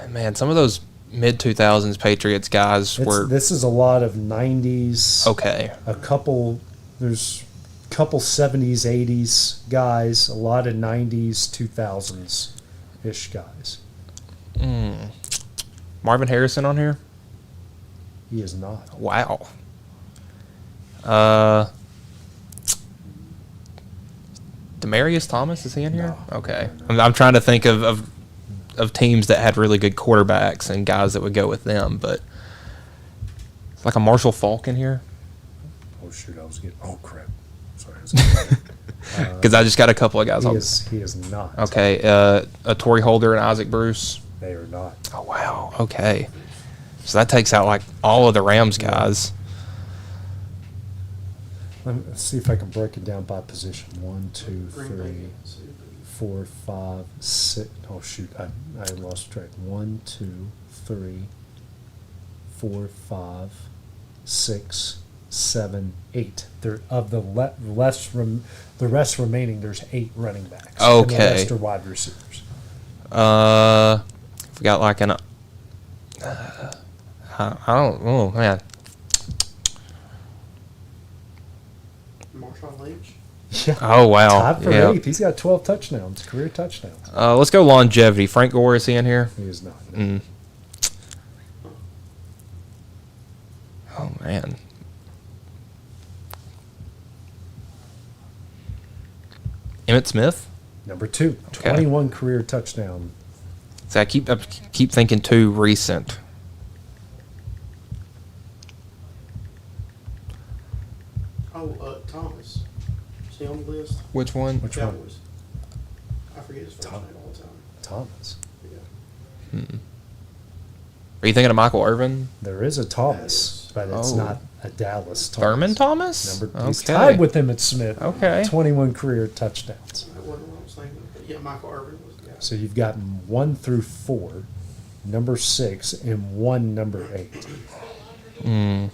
man, some of those mid-2000s Patriots guys were... This is a lot of 90s. Okay. There's a couple 70s, 80s guys, a lot of 90s, 2000s-ish guys. Marvin Harrison on here? He is not. Wow. Demarius Thomas, is he in here? No. Okay. I'm trying to think of teams that had really good quarterbacks and guys that would go with them, but it's like a Marshall Faulk in here. Oh shoot! Oh crap! Sorry. Because I just got a couple of guys. He is not. Okay. A Torrey Holder and Isaac Bruce. They are not. Oh wow. Okay. So that takes out like all of the Rams guys. Let's see if I can break it down by position. 1, 2, 3, 4, 5, 6. Oh shoot! I lost track. 1, 2, 3, 4, 5, 6, 7, 8. There of the rest remaining. There's 8 running backs. Okay. And the rest are wide receivers. We got like an. I don't. Oh man. Marshawn Lynch. Yeah. Oh wow. Tied for 8th. He's got 12 touchdowns, career touchdowns. Let's go longevity. Frank Gore, is he in here? He is not. Oh man. Emmitt Smith. Number 2, Okay. 21 career touchdown. So I keep thinking too recent. Thomas. Is he on the list? Which one? Which one? Cowboys. I forget his first name all the time. Thomas. Yeah. Are you thinking of Michael Irvin? There is a Thomas, but it's not a Dallas Thomas. Thurman Thomas? He's tied with Emmitt Smith. Okay. 21 career touchdowns. That wasn't what I was thinking. But yeah, Michael Irvin was the guy. So you've gotten 1 through 4, number 6, and 1 number 8.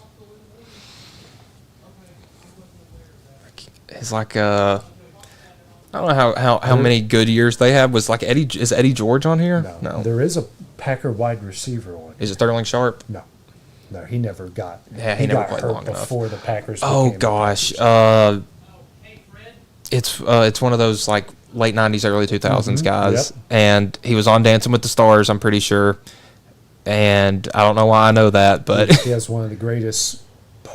It's like I don't know how many good years they have. Was like is Eddie George on here? No. There is a Packer wide receiver on. Is it Sterling Sharp? No, he never got. Yeah, he never got played hurt long enough. before the Packers. Oh became the gosh, Packers. it's one of those like late '90s, early 2000s guys, Yep. and he was on Dancing with the Stars. I'm pretty sure, and I don't know why I know that, but he has one of the greatest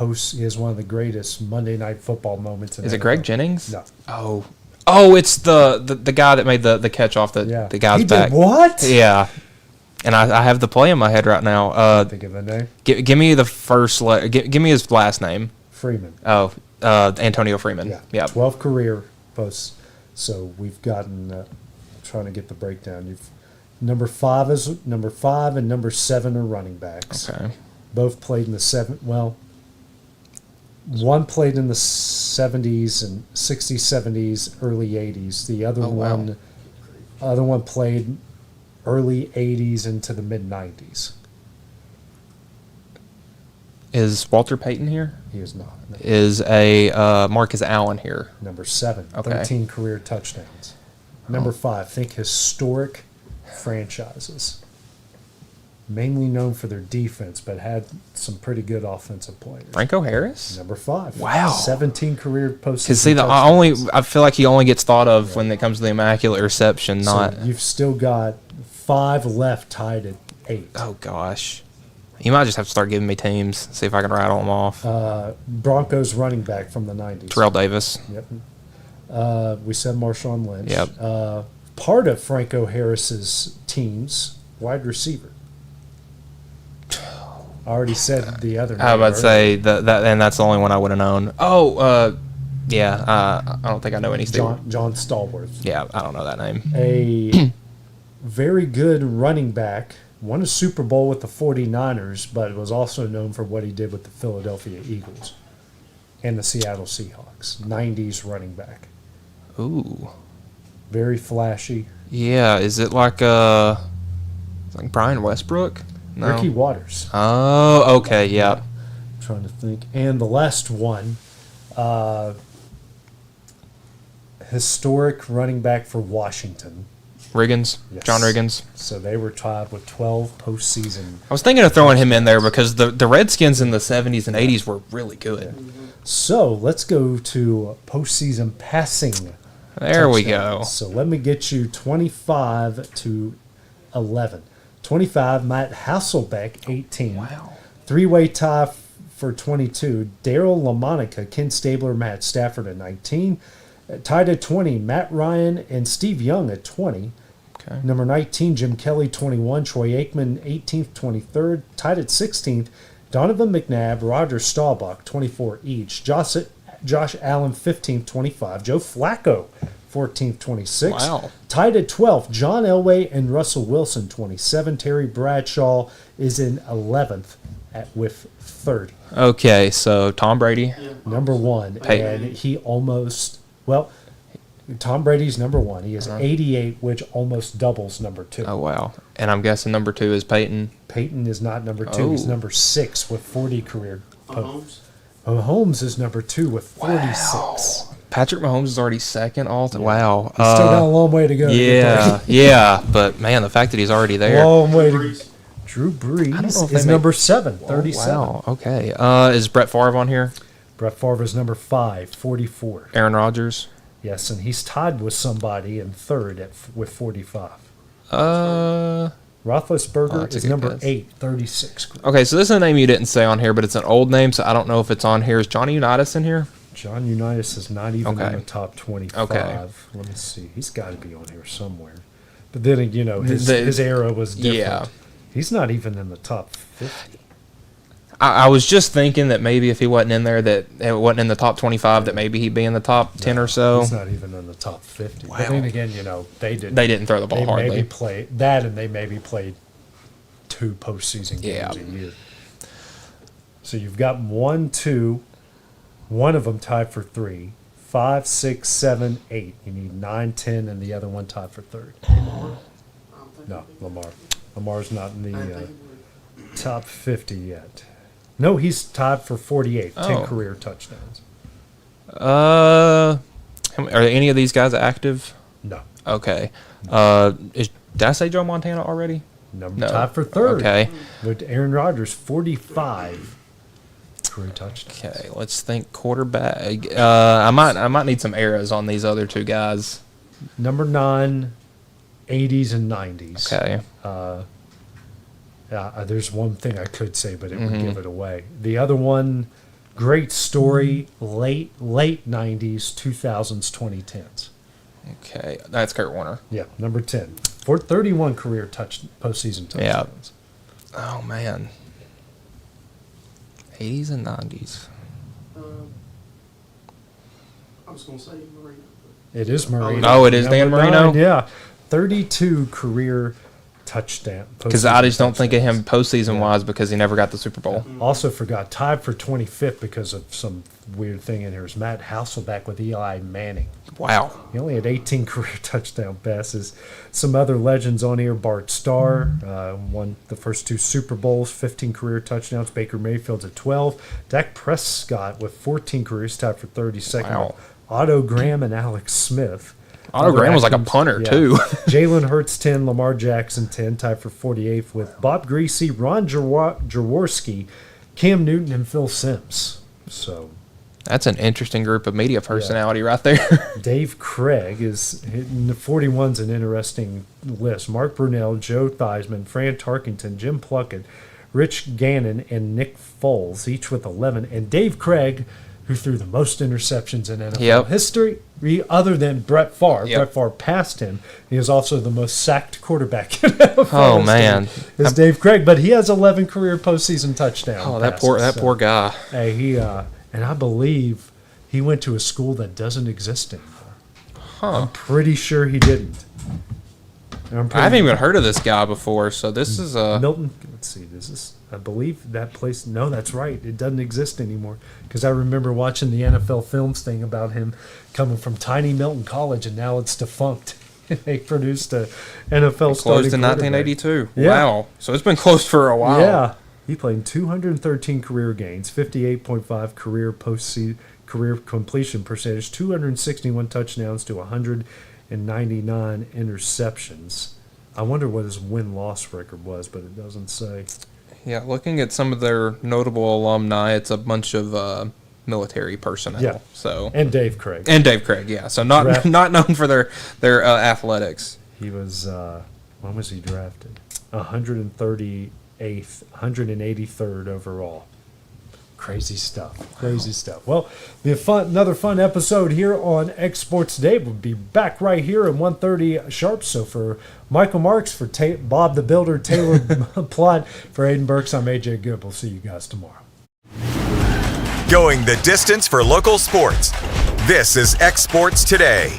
He has one of the greatest Monday Night Football moments. Is it Greg Jennings? No. Oh, it's the guy that made the catch off the guy's he back. Did what? Yeah. And I have the play in my head right now. Think of the name. Give me the first give me his last name. Freeman. Oh, Antonio Freeman. Yeah. 12 career posts. So we've gotten. Trying to get the breakdown. You've number 5 and number 7 are running backs. Okay. Both played in the 7. Well, one played in the 70s and 60s, 70s, early 80s. The other one played early 80s into the mid 90s. Is Walter Payton here? He is not. No. Is a Marcus Allen here? Number 7, Okay. 13 career touchdowns. Number 5, think historic franchises. Mainly known for their defense, but had some pretty good offensive players. Franco Harris? Number 5. Wow. 17 career postseason. Because see, I feel like he only gets thought of when it comes to the Immaculate Reception, not. So you've still got 5 left, tied at 8. Oh gosh, you might just have to start giving me teams. See if I can rattle them off. Broncos running back from the 90s. Terrell Davis. Yep. We said Marshawn Lynch. Yep. Part of Franco Harris's teams, wide receiver. I already said the other name. I was about to say that, and that's the only one I would have known. Oh, yeah. I don't think I know any. John Stallworth. Yeah, I don't know that name. A very good running back. Won a Super Bowl with the 49ers, but was also known for what he did with the Philadelphia Eagles and the Seattle Seahawks. 90s running back. Ooh. Very flashy. Yeah, is it like Brian Westbrook? No. Ricky Waters. Oh, okay, yeah. I'm trying to think. And the last one, historic running back for Washington. Riggins, Yes. John Riggins. So they were tied with 12 postseason. I was thinking of throwing him in there because the Redskins in the 70s and 80s were really good. So let's go to postseason passing. There we touchdowns. go. So let me get you 25 to 11. 25, Matt Hasselbeck, 18. Wow. Three-way tie for 22. Daryl LaMonica, Ken Stabler, Matt Stafford at 19. Tied at 20, Matt Ryan and Steve Young at 20. Okay. Number 19, Jim Kelly, 21. Troy Aikman, 18th, 23rd. Tied at 16th, Donovan McNabb, Roger Staubach, 24 each. Josh Allen, 15th, 25. Joe Flacco, 14th, 26. Wow. Tied at 12th, John Elway and Russell Wilson, 27. Terry Bradshaw is in 11th with 30. Okay, so Tom Brady. Number 1. Peyton. And he almost, well, Tom Brady's number 1. He has 88, which almost doubles number 2. Oh, wow. And I'm guessing number 2 is Peyton. Peyton is not number 2. He's Oh. number 6 with 40 career. Mahomes? Mahomes is number 2 with 46. Wow. Patrick Mahomes is already second. Wow. He's still got a long way to go. Yeah, yeah. But, man, the fact that he's already there. Long way to Drew Brees I don't know if is they number 7, 37. Wow, okay. Is Brett Favre on here? Brett Favre is number 5, 44. Aaron Rodgers? Yes, and he's tied with somebody in third with 45. Roethlisberger that's a is good number guess. 8, 36. Okay, so this is a name you didn't say on here, but it's an old name, so I don't know if it's on here. Is Johnny Unitas in here? John Unitas is not even Okay. in the top 25. Okay. Let me see. He's got to be on here somewhere. But then, his era was different. Yeah. He's not even in the top 50. I was just thinking that maybe if he wasn't in there, that it wasn't in the top 25, that maybe he'd be in the top 10 or so. He's not even in the top 50. Wow. But then again, they didn't throw the ball hardly. Maybe play that, and they maybe played 2 postseason games a year. So you've got 1, 2. One of them tied for 3. 5, 6, 7, 8. You need 9, 10, and the other one tied for 3rd. No, Lamar. Lamar's not in the top 50 yet. No, he's tied for 48. 10 career touchdowns. Are any of these guys active? No. Okay. Did I say Joe Montana already? No. Tied for 3rd. Okay. With Aaron Rodgers, 45 career touchdowns. Okay, let's think quarterback. I might need some eras on these other 2 guys. Number 9, 80s and 90s. Okay. There's one thing I could say, but it would give it away. The other one, great story, late 90s, 2000s, 2010s. Okay, that's Kurt Warner. Yeah, number 10. For 31 career postseason touchdowns. Yeah. Oh, man. 80s and 90s. I was going to say Marino. It is Marino. Oh, it is Dan Number Marino? 9, yeah. 32 career touchdown. Because I just don't think of him postseason-wise because he never got the Super Bowl. Also forgot, tied for 25th because of some weird thing in here, is Matt Hasselbeck with Eli Manning. Wow. He only had 18 career touchdown passes. Some other legends on here, Bart Starr won the first 2 Super Bowls, 15 career touchdowns. Baker Mayfield's at 12. Dak Prescott with 14 careers, tied for 32nd. Wow. Otto Graham and Alex Smith. Otto Graham was like a punter, too. Jalen Hurts, 10. Lamar Jackson, 10. Tied for 48th with Bob Greasy, Ron Jaworski, Cam Newton, and Phil Simms. So that's an interesting group of media personality right there. Dave Craig is hitting the 41's an interesting list. Mark Brunell, Joe Theismann, Fran Tarkington, Jim Plunkett, Rich Gannon, and Nick Foles, each with 11. And Dave Craig, who threw the most interceptions in NFL history, other than Brett Favre. Brett Favre passed him. He is also the most sacked quarterback in NFL. Oh, man. Is Dave Craig, but he has 11 career postseason touchdowns. Oh, that poor guy. Hey, he and I believe he went to a school that doesn't exist anymore. I'm pretty sure he didn't. I haven't even heard of this guy before, so this is Milton. Let's see. I believe that place. No, that's right. It doesn't exist anymore. Because I remember watching the NFL Films thing about him coming from tiny Milton College, and now it's defunct. They produced a NFL closed in 1982. Yeah. Wow. So it's been closed for a while. Yeah. He played 213 career games, 58.5 career completion percentage, 261 touchdowns to 199 interceptions. I wonder what his win-loss record was, but it doesn't say. Yeah, looking at some of their notable alumni, it's a bunch of military personnel. Yeah. So and Dave Craig. Yeah. So not known for their athletics. He was when was he drafted? 138th, 183rd overall. Crazy stuff. Well, another fun episode here on X Sports Today. We'll be back right here at 1:30 sharp. So for Michael Marks, for Bob the Builder, Taylor Plott, for Aiden Burks, I'm AJ Good. We'll see you guys tomorrow. Going the distance for local sports. This is X Sports Today.